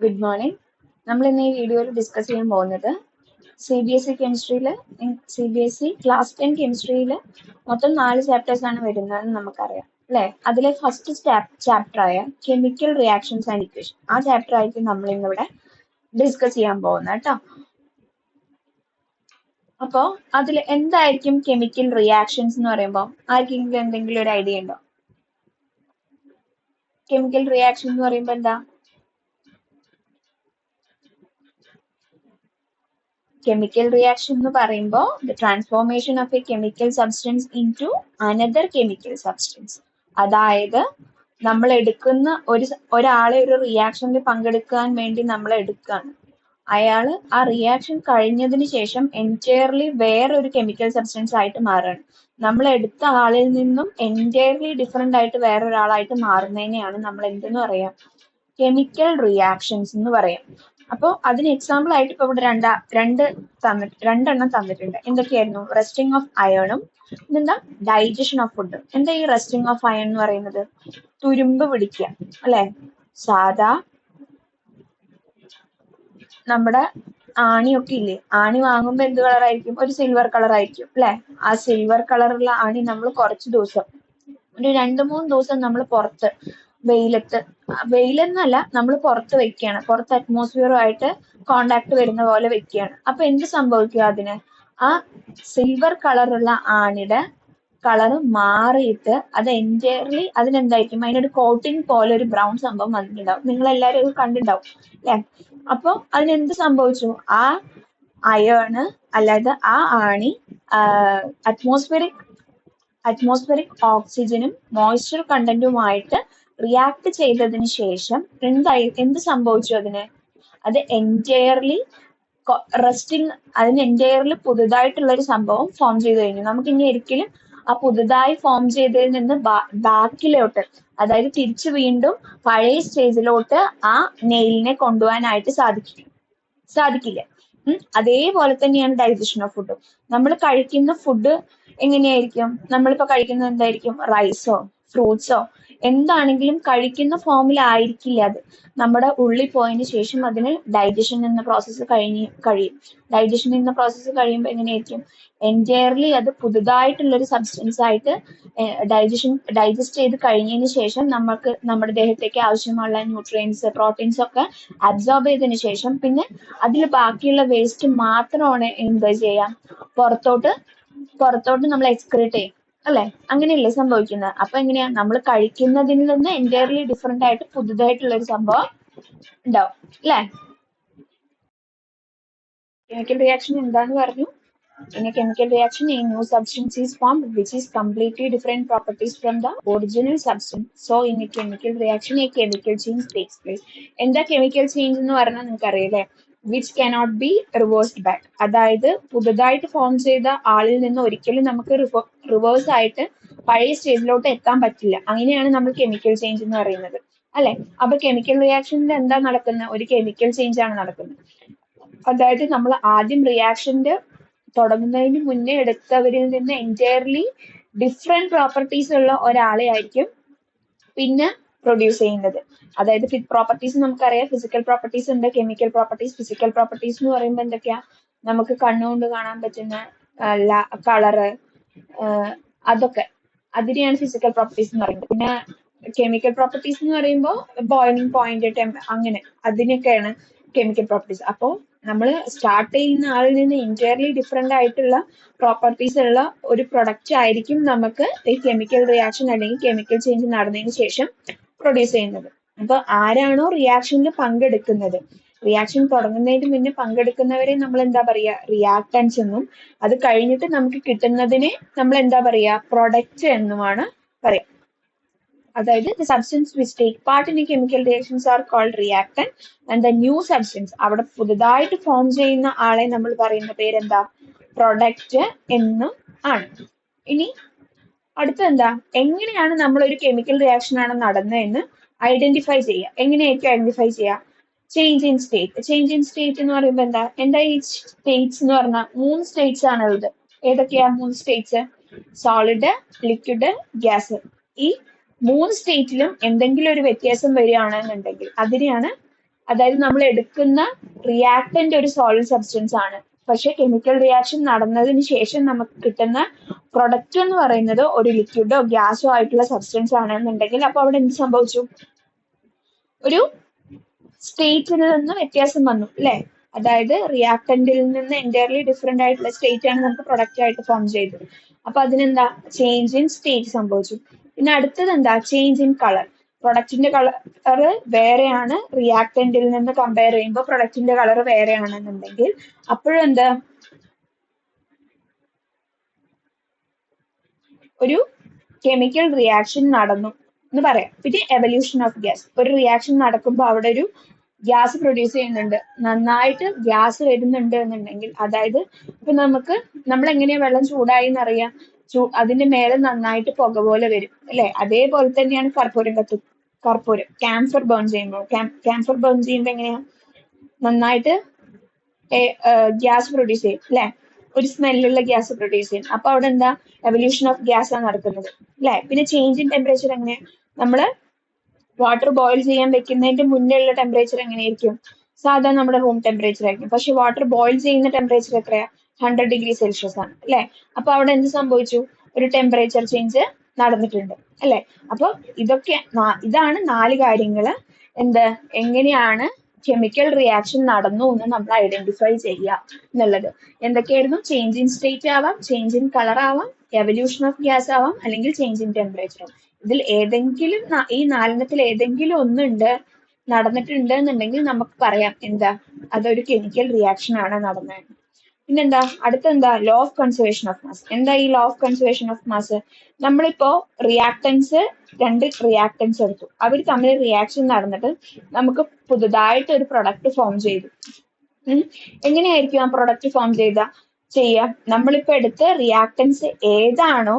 Good morning. നമ്മൾ ഇന്ന് ഈ വീഡിയോയിൽ ഡിസ്കസ് ചെയ്യാൻ പോകുന്നത് CBSE ക്ലാസ് 10 കെമിസ്ട്രിയിൽ മൊത്തം 4 ചാപ്റ്റേഴ്സ് ആണ് വരുന്നതെന്ന് നമുക്കറിയാം അല്ലേ. അതിലെ ഫസ്റ്റ് ചാപ്റ്റർ ആയ കെമിക്കൽ റിയാക്ഷൻസ് ആൻഡ് ഇക്വേഷൻ, ആ ചാപ്റ്റർ ആയിരിക്കും നമ്മൾ ഇന്നിവിടെ ഡിസ്കസ് ചെയ്യാൻ പോകുന്നത് കേട്ടോ. അപ്പോൾ അതിൽ എന്തായിരിക്കും കെമിക്കൽ റിയാക്ഷൻസ് എന്ന് പറയുമ്പോൾ ആർക്കെങ്കിലും എന്തെങ്കിലും ഒരു ഐഡിയ ഉണ്ടോ? കെമിക്കൽ റിയാക്ഷൻ എന്ന് പറയുമ്പോൾ എന്താ? Chemical reaction എന്ന് പറയുമ്പോൾ the transformation of a chemical substance into another chemical substance. അതായത് നമ്മൾ എടുക്കുന്ന ഒരാളെ ഒരു റിയാക്ഷനിൽ പങ്കെടുക്കാൻ വേണ്ടി നമ്മൾ എടുക്കുകയാണ്. അയാൾ ആ റിയാക്ഷൻ കഴിഞ്ഞതിന് ശേഷം എൻറ്റയർലി വേറൊരു കെമിക്കൽ സബ്സ്റ്റൻസ് ആയിട്ട് മാറുകയാണ്. നമ്മൾ എടുത്ത ആളിൽ നിന്നും എൻറ്റയർലി ഡിഫറെൻ്റ് ആയിട്ട് വേറൊരാളായിട്ട് മാറുന്നതിനെയാണ് നമ്മൾ എന്തെന്ന് പറയാം? കെമിക്കൽ റിയാക്ഷൻസ് എന്ന് പറയാം. അപ്പോൾ അതിന് എക്സാമ്പിൾ ആയിട്ട് ഇപ്പോൾ ഇവിടെ രണ്ടെണ്ണം തന്നിട്ടുണ്ട്. എന്തൊക്കെയായിരുന്നു? റെസ്റ്റിംഗ് ഓഫ് അയണും പിന്നെന്താ? Digestion of food. എന്താ ഈ റെസ്റ്റിംഗ് ഓഫ് അയൺ എന്ന് പറയുന്നത്? തുരുമ്പ് പിടിക്കുക അല്ലെ. സാധാ നമ്മുടെ ആണിയൊക്കെ ഇല്ലേ, ആണി വാങ്ങുമ്പോൾ എന്ത് കളറായിരിക്കും? ഒരു സിൽവർ കളർ ആയിരിക്കും അല്ലെ. ആ സിൽവർ കളറുള്ള ആണി നമ്മൾ കുറച്ച് ദിവസം, ഒരു 2-3 ദിവസം നമ്മൾ പുറത്ത് വെയിലെന്നല്ല, നമ്മൾ പുറത്ത് വെക്കുകയാണ്, പുറത്ത് അറ്റ്മോസ്ഫിയറുമായിട്ട് കോണ്ടാക്ട് വരുന്ന പോലെ വെക്കുകയാണ്. അപ്പൊ എന്ത് സംഭവിക്കുക? അതിന് ആ സിൽവർ കളറുള്ള ആണിയുടെ കളർ മാറിയിട്ട് അത് എൻറ്റയർലി അതിനെന്തായിരിക്കും? അതിനൊരു കോട്ടിങ് പോലെ ഒരു ബ്രൗൺ സംഭവം വന്നിട്ടുണ്ടാവും. നിങ്ങൾ എല്ലാവരും അത് കണ്ടിട്ടുണ്ടാവും അല്ലെ. അപ്പൊ അതിനെന്ത് സംഭവിച്ചു? ആ അയേണ് അല്ലാതെ ആ ആണി അറ്റ്മോസ്ഫിയറിക് ഓക്സിജനും മോയ്സ്ചർ കണ്ടന്റുമായിട്ട് റിയാക്ട് ചെയ്തതിന് ശേഷം എന്ത് സംഭവിച്ചു? അത് എൻറ്റയർലി അതിന് എൻറ്റയർലി പുതുതായിട്ടുള്ള ഒരു സംഭവം ഫോം ചെയ്ത് കഴിഞ്ഞു. നമുക്ക് ഇനി ഒരിക്കലും ആ പുതുതായി ഫോം ചെയ്തതിൽ നിന്ന് ബാക്കിലോട്ട്, അതായത് തിരിച്ചു വീണ്ടും പഴയ സ്റ്റേജിലോട്ട് ആ നെയിലിനെ കൊണ്ടുപോകാനായിട്ട് സാധിക്കില്ല. അതേപോലെ തന്നെയാണ് ഡൈജഷൻ ഓഫ് ഫുഡ്. നമ്മൾ കഴിക്കുന്ന ഫുഡ് എങ്ങനെയായിരിക്കും? നമ്മളിപ്പോ കഴിക്കുന്നത് എന്തായിരിക്കും? റൈസോ ഫ്രൂട്ട്സോ എന്താണെങ്കിലും കഴിക്കുന്ന ഫോമിലായിരിക്കില്ല അത്. നമ്മുടെ ഉള്ളിൽ പോയതിനു ശേഷം അതിന് ഡൈജഷൻ എന്ന പ്രോസസ്സ് കഴിയും. ഡൈജഷൻ എന്ന പ്രോസസ്സ് കഴിയുമ്പോൾ എങ്ങനെയായിരിക്കും? എൻറ്റയർലി അത് പുതുതായിട്ടുള്ളൊരു സബ്സ്റ്റൻസ് ആയിട്ട് ഡൈജസ്റ്റ് ചെയ്ത് കഴിഞ്ഞതിന് ശേഷം നമുക്ക് നമ്മുടെ ദേഹത്തേക്ക് ആവശ്യമുള്ള ന്യൂട്രിയൻസ്, പ്രോട്ടീൻസ് ഒക്കെ അബ്സോർബ് ചെയ്തതിന് ശേഷം പിന്നെ അതിൽ ബാക്കിയുള്ള വേസ്റ്റ് മാത്രമാണ് എന്ത് ചെയ്യാം? പുറത്തോട്ട് നമ്മൾ എക്സ്ക്രീറ്റ് ചെയ്യും അല്ലെ. അങ്ങനെയല്ലേ സംഭവിക്കുന്നത്? അപ്പൊ എങ്ങനെയാ? നമ്മൾ കഴിക്കുന്നതിൽ നിന്ന് എൻറ്റയർലി ഡിഫറെന്റ് ആയിട്ട് പുതുതായിട്ടുള്ള ഒരു സംഭവം ഉണ്ടാവും അല്ലെ. കെമിക്കൽ റിയാക്ഷൻ എന്താന്ന് പറഞ്ഞു? In a chemical reaction, a new substance is formed which is completely different properties from the original substance. So, in a chemical reaction, a chemical change takes place. എന്താ chemical change എന്ന് പറഞ്ഞാൽ നിങ്ങൾക്ക് അറിയില്ലേ? Which cannot be reversed back. അതായത് പുതുതായിട്ട് form ചെയ്ത ആളിൽ നിന്ന് ഒരിക്കലും നമുക്ക് റിവേഴ്സ് ആയിട്ട് പഴയ സ്റ്റേജിലോട്ട് എത്താൻ പറ്റില്ല. അങ്ങനെയാണ് നമ്മൾ കെമിക്കൽ ചേഞ്ച് എന്ന് പറയുന്നത് അല്ലെ. അപ്പൊ കെമിക്കൽ റിയാക്ഷനിൽ എന്താ നടക്കുന്നത്? ഒരു കെമിക്കൽ ചേഞ്ച് ആണ് നടക്കുന്നത്. അതായത് നമ്മൾ ആദ്യം റിയാക്ഷന്റെ തുടങ്ങുന്നതിന് മുന്നേ എടുത്തവരിൽ നിന്ന് എൻറ്റയർലി ഡിഫറെന്റ് പ്രോപ്പർട്ടീസ് ഉള്ള ഒരാളെ ആയിരിക്കും പിന്നെ പ്രൊഡ്യൂസ് ചെയ്യുന്നത്. അതായത് പ്രോപ്പർട്ടീസ് നമുക്കറിയാം. ഫിസിക്കൽ പ്രോപ്പർട്ടീസ് ഉണ്ട്, കെമിക്കൽ പ്രോപ്പർട്ടീസ്. ഫിസിക്കൽ പ്രോപ്പർട്ടീസ് എന്ന് പറയുമ്പോൾ എന്തൊക്കെയാ? നമുക്ക് കണ്ണുകൊണ്ട് കാണാൻ പറ്റുന്ന കളറ്, അതൊക്കെ അതിനെയാണ് ഫിസിക്കൽ പ്രോപ്പർട്ടീസ് എന്ന് പറയുന്നത്. പിന്നെ കെമിക്കൽ പ്രോപ്പർട്ടീസ് എന്ന് പറയുമ്പോൾ ബോയിലിംഗ് പോയിന്റ്, അങ്ങനെ അതിനൊക്കെയാണ് കെമിക്കൽ പ്രോപ്പർട്ടീസ്. അപ്പോൾ നമ്മൾ സ്റ്റാർട്ട് ചെയ്യുന്ന ആളിൽ നിന്ന് എൻറ്റയർലി ഡിഫറെന്റ് ആയിട്ടുള്ള പ്രോപ്പർട്ടീസ് ഉള്ള ഒരു പ്രൊഡക്റ്റ് ആയിരിക്കും നമുക്ക് ഈ കെമിക്കൽ റിയാക്ഷൻ അല്ലെങ്കിൽ കെമിക്കൽ ചേഞ്ച് നടന്നതിന് ശേഷം പ്രൊഡ്യൂസ് ചെയ്യുന്നത്. അപ്പൊ ആരാണോ റിയാക്ഷനിൽ പങ്കെടുക്കുന്നത്, റിയാക്ഷൻ തുടങ്ങുന്നതിന് മുന്നേ പങ്കെടുക്കുന്നവരെ നമ്മൾ എന്താ പറയാ? റിയാക്ടൻസ് എന്നും, അത് കഴിഞ്ഞിട്ട് നമുക്ക് കിട്ടുന്നതിനെ നമ്മൾ എന്താ പറയാ? പ്രൊഡക്റ്റ് എന്നുമാണ് പറയാ. അതായത് the substance which take part in a chemical reactions are called reactant and the new substance, അവിടെ പുതുതായിട്ട് ഫോം ചെയ്യുന്ന ആളെ നമ്മൾ പറയുന്ന പേരെന്താ? പ്രൊഡക്റ്റ് എന്നും ആണ്. ഇനി അടുത്തെന്താ? എങ്ങനെയാണ് നമ്മൾ ഒരു കെമിക്കൽ റിയാക്ഷൻ ആണ് നടന്നതെന്ന് ഐഡന്റിഫൈ ചെയ്യുക? എങ്ങനെയായിരിക്കും ഐഡന്റിഫൈ ചെയ്യുക? Change in state. Change in state എന്ന് പറയുമ്പോൾ എന്താ ഈ സ്റ്റേറ്റ്സ് എന്ന് പറഞ്ഞാൽ 3 സ്റ്റേറ്റ്സ് ആണുള്ളത്. ഏതൊക്കെയാ 3 സ്റ്റേറ്റ്സ്? Solid, liquid, gas. ഈ 3 സ്റ്റേറ്റിലും എന്തെങ്കിലും ഒരു വ്യത്യാസം വരികയാണെന്നുണ്ടെങ്കിൽ അതിനെയാണ് അതായത് നമ്മൾ എടുക്കുന്ന റിയാക്ടന്റ് ഒരു സോളിഡ് സബ്സ്റ്റൻസ് ആണ്, പക്ഷെ കെമിക്കൽ റിയാക്ഷൻ നടന്നതിന് ശേഷം നമുക്ക് കിട്ടുന്ന പ്രൊഡക്റ്റ് എന്ന് പറയുന്നത് ഒരു ലിക്വിഡോ ഗ്യാസോ ആയിട്ടുള്ള സബ്സ്റ്റൻസ് ആണെന്നുണ്ടെങ്കിൽ അപ്പൊ അവിടെ എന്ത് സംഭവിച്ചു? ഒരു സ്റ്റേറ്റിൽ നിന്ന് വ്യത്യാസം വന്നു അല്ലെ? അതായത് റിയാക്ടന്റിൽ നിന്ന് എൻറ്റയർലി ഡിഫറെന്റ് ആയിട്ടുള്ള സ്റ്റേറ്റ് ആണ് നമുക്ക് പ്രൊഡക്റ്റ് ആയിട്ട് ഫോം ചെയ്തത്. അപ്പൊ അതിനെന്താ? ചേഞ്ച് ഇൻ സ്റ്റേറ്റ് സംഭവിച്ചു. പിന്നെ അടുത്തത് എന്താ? Change in colour. പ്രൊഡക്റ്റിന്റെ കളർ വേറെയാണ്, റിയാക്ടന്റിൽ നിന്ന് കമ്പയർ ചെയ്യുമ്പോൾ പ്രൊഡക്റ്റിന്റെ കളർ വേറെയാണെന്നുണ്ടെങ്കിൽ അപ്പോഴും എന്താ? ഒരു കെമിക്കൽ റിയാക്ഷൻ നടന്നു എന്ന് പറയാം. പിന്നെ എവല്യൂഷൻ ഓഫ് ഗ്യാസ്. ഒരു റിയാക്ഷൻ നടക്കുമ്പോൾ അവിടെ ഒരു ഗ്യാസ് പ്രൊഡ്യൂസ് ചെയ്യുന്നുണ്ട്, നന്നായിട്ട് ഗ്യാസ് വരുന്നുണ്ട് എന്നുണ്ടെങ്കിൽ, അതായത് ഇപ്പൊ നമ്മൾ എങ്ങനെയാ വെള്ളം ചൂടായി എന്നറിയാം, അതിന്റെ മേലെ നന്നായിട്ട് പുക പോലെ വരും അല്ലെ? അതേപോലെ തന്നെയാണ് കർപ്പൂരം കർപ്പൂരം ക്യാൻസർ ബേൺ ചെയ്യുമ്പോൾ എങ്ങനെയാ? നന്നായിട്ട് ഗ്യാസ് പ്രൊഡ്യൂസ് ചെയ്യും അല്ലെ? ഒരു സ്മെല്ലുള്ള ഗ്യാസ് പ്രൊഡ്യൂസ് ചെയ്യും. അപ്പൊ അവിടെ എന്താ? എവല്യൂഷൻ ഓഫ് ഗ്യാസ് ആണ് നടക്കുന്നത് അല്ലെ? പിന്നെ ചേഞ്ച് ഇൻ ടെമ്പറേച്ചർ എങ്ങനെയാ? നമ്മള് വാട്ടർ ബോയിൽ ചെയ്യാൻ വെക്കുന്നതിന്റെ മുന്നേ ഉള്ള ടെമ്പറേച്ചർ എങ്ങനെയായിരിക്കും? സാധാരണ നമ്മുടെ റൂം ടെമ്പറേച്ചർ ആയിരിക്കും. പക്ഷെ വാട്ടർ ബോയിൽ ചെയ്യുന്ന ടെമ്പറേച്ചർ എത്രയാ? 100°C ആണ് അല്ലെ? അപ്പൊ അവിടെ എന്ത് സംഭവിച്ചു? ഒരു ടെമ്പറേച്ചർ ചേഞ്ച് നടന്നിട്ടുണ്ട് അല്ലെ? അപ്പൊ ഇതാണ് 4 കാര്യങ്ങള് എങ്ങനെയാണ് കെമിക്കൽ റിയാക്ഷൻ നടന്നു എന്ന് നമ്മൾ ഐഡന്റിഫൈ ചെയ്യുക എന്നുള്ളത്. എന്തൊക്കെയായിരുന്നു? ചേഞ്ച് ഇൻ സ്റ്റേറ്റ് ആവാം, ചേഞ്ച് ഇൻ കളർ ആവാം, എവല്യൂഷൻ ഓഫ് ഗ്യാസ് ആവാം, അല്ലെങ്കിൽ ചേഞ്ച് ഇൻ ടെമ്പറേച്ചർ. ഇതിൽ ഏതെങ്കിലും ഈ 4 ഏതെങ്കിലും നടന്നിട്ടുണ്ട് എന്നുണ്ടെങ്കിൽ നമുക്ക് പറയാം എന്താ? അതൊരു കെമിക്കൽ റിയാക്ഷൻ ആണ് നടന്നത്. പിന്നെന്താ? അടുത്തെന്താ? Law of conservation of mass. എന്താ ഈ law of conservation of mass? നമ്മളിപ്പോ രണ്ട് റിയാക്ടൻസ് എടുത്തു, അവർ തമ്മിൽ റിയാക്ഷൻ നടന്നിട്ട് നമുക്ക് പുതുതായിട്ട് ഒരു പ്രൊഡക്റ്റ് ഫോം ചെയ്തു. എങ്ങനെയായിരിക്കും ആ പ്രൊഡക്റ്റ് ഫോം ചെയ്യാം? നമ്മളിപ്പോ എടുത്ത റിയാക്ടൻസ് ഏതാണോ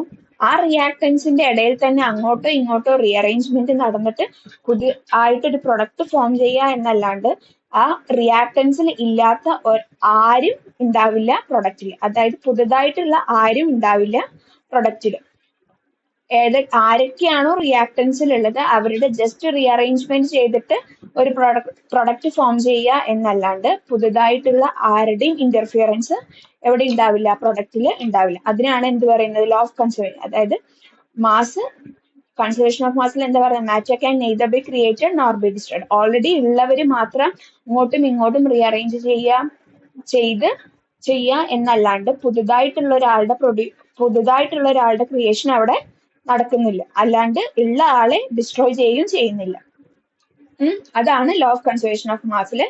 ആ റിയാക്ടൻസിന്റെ ഇടയിൽ തന്നെ അങ്ങോട്ടോ ഇങ്ങോട്ടോ റീഅറേഞ്ച്മെന്റ് നടന്നിട്ട് ആയിട്ടൊരു പ്രൊഡക്റ്റ് ഫോം ചെയ്യുക എന്നല്ലാണ്ട് ആ റിയാക്ടൻസിൽ ഇല്ലാത്ത ആരും ഉണ്ടാവില്ല പ്രൊഡക്റ്റിൽ. അതായത് പുതുതായിട്ടുള്ള ആരും ഉണ്ടാവില്ല പ്രൊഡക്റ്റിൽ. ആരൊക്കെയാണോ റിയാക്ടൻസിൽ ഉള്ളത് അവരുടെ ജസ്റ്റ് റീഅറേഞ്ച്മെന്റ് ചെയ്തിട്ട് ഒരു പ്രൊഡക്റ്റ് ഫോം ചെയ്യുക എന്നല്ലാണ്ട് പുതുതായിട്ടുള്ള ആരുടെയും ഇന്റർഫിയറൻസ് എവിടെ ഉണ്ടാവില്ല? പ്രൊഡക്റ്റിൽ ഉണ്ടാവില്ല. അതിനാണ് എന്ത് പറയുന്നത്? Law of conservation. അതായത് മാസ് കൺസർവേഷൻ ഓഫ് മാസിൽ എന്താ പറയുക? Matter can neither be created nor B destroyed. Already ഉള്ളവര് മാത്രം ഇങ്ങോട്ടും ഇങ്ങോട്ടും റീഅറേഞ്ച് ചെയ്യുക എന്നല്ലാണ്ട് പുതുതായിട്ടുള്ള ഒരാളുടെ ക്രിയേഷൻ അവിടെ നടക്കുന്നില്ല. അല്ലാണ്ട് ഉള്ള ആളെ ഡിസ്ട്രോയ് ചെയ്യുന്നില്ല. അതാണ് ലോ ഓഫ് കൺസർവേഷൻ ഓഫ് മാസിൽ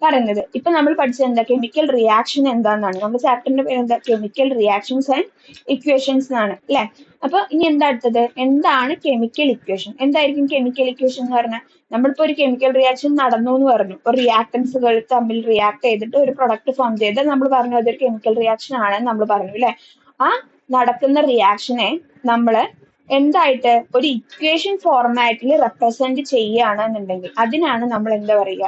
പറയുന്നത്. ഇപ്പൊ നമ്മൾ പഠിച്ചത് എന്താ? കെമിക്കൽ റിയാക്ഷൻ എന്താണെന്നാണ്. നമ്മുടെ ചാപ്റ്ററിന്റെ പേര് എന്താ? കെമിക്കൽ റിയാക്ഷൻസ് ആൻഡ് ഇക്വേഷൻസ് എന്നാണ് അല്ലെ? അപ്പൊ ഇനി എന്താ അടുത്തത്? എന്താണ് കെമിക്കൽ ഇക്വേഷൻ? എന്തായിരിക്കും കെമിക്കൽ ഇക്വേഷൻ എന്ന് പറഞ്ഞാൽ? നമ്മളിപ്പോ ഒരു കെമിക്കൽ റിയാക്ഷൻ നടന്നു എന്ന് പറഞ്ഞു, ഒരു റിയാക്ടൻസുകൾ തമ്മിൽ റിയാക്ട് ചെയ്തിട്ട് ഒരു പ്രൊഡക്റ്റ് ഫോം ചെയ്ത് നമ്മൾ പറഞ്ഞു അതൊരു കെമിക്കൽ റിയാക്ഷൻ ആണെന്ന് നമ്മൾ പറഞ്ഞു അല്ലെ? ആ നടക്കുന്ന റിയാക്ഷനെ നമ്മള് എന്തായിട്ട് ഒരു ഇക്വേഷൻ ഫോർമാറ്റിൽ റെപ്രസെന്റ് ചെയ്യുകയാണെന്നുണ്ടെങ്കിൽ അതിനാണ് നമ്മൾ എന്താ പറയുക?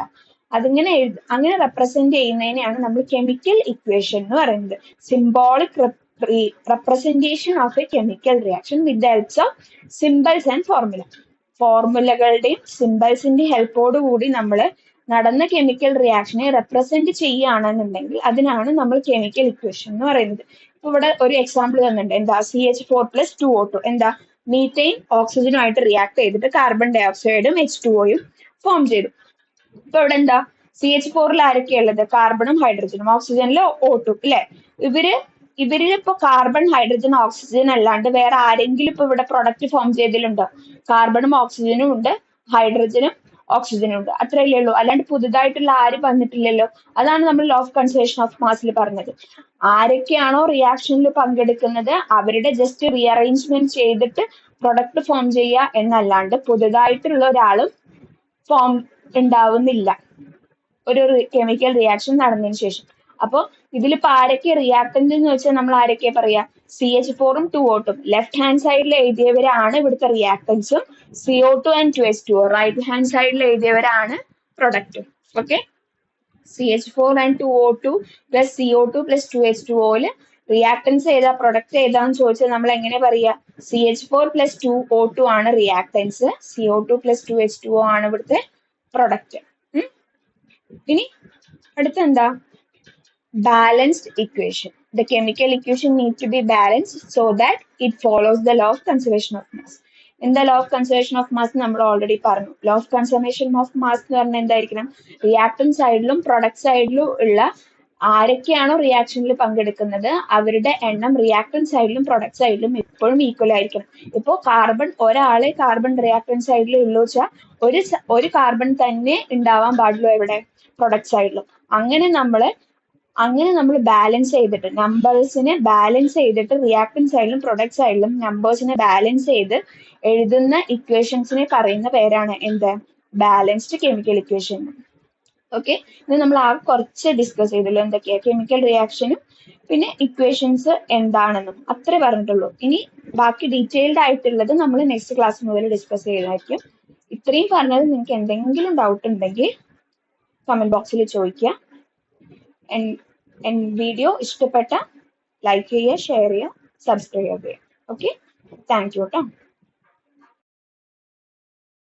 അങ്ങനെ റെപ്രസെന്റ് ചെയ്യുന്നതിനെയാണ് നമ്മൾ കെമിക്കൽ ഇക്വേഷൻ എന്ന് പറയുന്നത്. Symbolic representation of a chemical reaction with the helps of symbols and formula. ഫോർമുലകളുടെയും സിംബൽസിന്റെ ഹെൽപ്പോട് കൂടി നമ്മൾ നടന്ന കെമിക്കൽ റിയാക്ഷനെ റെപ്രസെന്റ് ചെയ്യുകയാണെന്നുണ്ടെങ്കിൽ അതിനാണ് നമ്മൾ കെമിക്കൽ ഇക്വേഷൻ എന്ന് പറയുന്നത്. ഇപ്പൊ ഇവിടെ ഒരു എക്സാമ്പിൾ തന്നിട്ടുണ്ട്. എന്താ? CH4+2O2. എന്താ? മീത്തൈൻ ഓക്സിജനുമായിട്ട് റിയാക്ട് ചെയ്തിട്ട് കാർബൺ ഡൈ ഓക്സൈഡും H2Oയും ഫോം ചെയ്തു. ഇപ്പൊ ഇവിടെ എന്താ? CH4 ആരൊക്കെയുള്ളത്? കാർബണും ഹൈഡ്രജനും. ഓക്സിജനിൽ O2 അല്ലെ? ഇവരിലിപ്പോ കാർബൺ ഹൈഡ്രജൻ ഓക്സിജൻ അല്ലാണ്ട് വേറെ ആരെങ്കിലും ഇപ്പൊ ഇവിടെ പ്രൊഡക്റ്റ് ഫോം ചെയ്തിട്ടുണ്ടോ? കാർബണും ഓക്സിജനും ഉണ്ട്, ഹൈഡ്രജനും ഓക്സിജനും ഉണ്ട്, അത്രയല്ലേ ഉള്ളൂ. അല്ലാണ്ട് പുതുതായിട്ടുള്ള ആരും വന്നിട്ടില്ലല്ലോ. അതാണ് നമ്മൾ ലോ ഓഫ് കൺസർവേഷൻ ഓഫ് മാസിൽ പറഞ്ഞത്. ആരൊക്കെയാണോ റിയാക്ഷനിൽ പങ്കെടുക്കുന്നത് അവരുടെ ജസ്റ്റ് റീഅറേഞ്ച്മെന്റ് ചെയ്തിട്ട് പ്രൊഡക്റ്റ് ഫോം ചെയ്യുക എന്നല്ലാണ്ട് പുതുതായിട്ടുള്ള ഒരാളും ഫോം ഉണ്ടാവുന്നില്ല ഒരു കെമിക്കൽ റിയാക്ഷൻ നടന്നതിന് ശേഷം. അപ്പൊ ഇതിലിപ്പോ ആരൊക്കെ റിയാക്ടന്റ് എന്ന് വെച്ചാൽ നമ്മൾ ആരൊക്കെ പറയാ? CH4ഉം 2O2. ലെഫ്റ്റ് ഹാൻഡ് സൈഡിൽ എഴുതിയവരാണ് ഇവിടുത്തെ റിയാക്ടൻസും. CO2 and 2H2O right hand സൈഡിൽ എഴുതിയവരാണ് പ്രൊഡക്റ്റും. Okay, CH4 and 2O2 plus CO2 plus 2H2O reactants ഏതാ പ്രൊഡക്റ്റ് ഏതാന്ന് ചോദിച്ചാൽ നമ്മൾ എങ്ങനെ പറയാ? CH4 plus 2O2 ആണ് റിയാക്ടൻസ്, CO2 plus 2H2O ആണ് ഇവിടുത്തെ പ്രൊഡക്റ്റ്. ഇനി അടുത്ത എന്താ? Balanced equation. The chemical equation needs to be balanced so that it follows the law of conservation of mass. എന്താ law of conservation of mass നമ്മൾ already പറഞ്ഞു. law of conservation of mass എന്ന് പറഞ്ഞാൽ എന്തായിരിക്കണം? Reactant സൈഡിലും product സൈഡിലും ഉള്ള ആരൊക്കെയാണോ റിയാക്ഷനിൽ പങ്കെടുക്കുന്നത് അവരുടെ എണ്ണം റിയാക്ടന്റ് സൈഡിലും പ്രൊഡക്റ്റ് സൈഡിലും എപ്പോഴും ഈക്വൽ ആയിരിക്കണം. ഇപ്പോ ഒരാളെ കാർബൺ റിയാക്ടന്റ് സൈഡിൽ ഉള്ളൂ വെച്ചാൽ ഒരു കാർബൺ തന്നെ ഉണ്ടാവാൻ പാടുള്ളൂ എവിടെ? പ്രൊഡക്റ്റ് സൈഡിലും. അങ്ങനെ നമ്മൾ ബാലൻസ് ചെയ്തിട്ട് നമ്പേഴ്സിനെ ബാലൻസ് ചെയ്തിട്ട് റിയാക്ടന്റ് സൈഡിലും പ്രൊഡക്റ്റ് സൈഡിലും നമ്പേഴ്സിനെ ബാലൻസ് ചെയ്ത് എഴുതുന്ന ഇക്വേഷൻസിനെ പറയുന്ന പേരാണ് എന്ത്? Balanced chemical equation. ഓക്കെ, ഇത് നമ്മൾ ആ കുറച്ച് ഡിസ്കസ് ചെയ്തല്ലോ, എന്തൊക്കെയാ കെമിക്കൽ റിയാക്ഷനും പിന്നെ ഇക്വേഷൻസ് എന്താണെന്നും അത്രേ പറഞ്ഞിട്ടുള്ളൂ. ഇനി ബാക്കി ഡീറ്റെയിൽഡ് ആയിട്ടുള്ളത് നമ്മൾ നെക്സ്റ്റ് ക്ലാസ് മുതൽ ഡിസ്കസ് ചെയ്തായിരിക്കും. ഇത്രയും പറഞ്ഞത് നിങ്ങൾക്ക് എന്തെങ്കിലും ഡൗട്ട് ഉണ്ടെങ്കിൽ കമന്റ് ബോക്സിൽ ചോദിക്കുക. വീഡിയോ ഇഷ്ടപ്പെട്ട ലൈക്ക് ചെയ്യുക, ഷെയർ ചെയ്യുക, സബ്സ്ക്രൈബ് ചെയ്യുക. ഓക്കെ, താങ്ക് യു കേട്ടോ.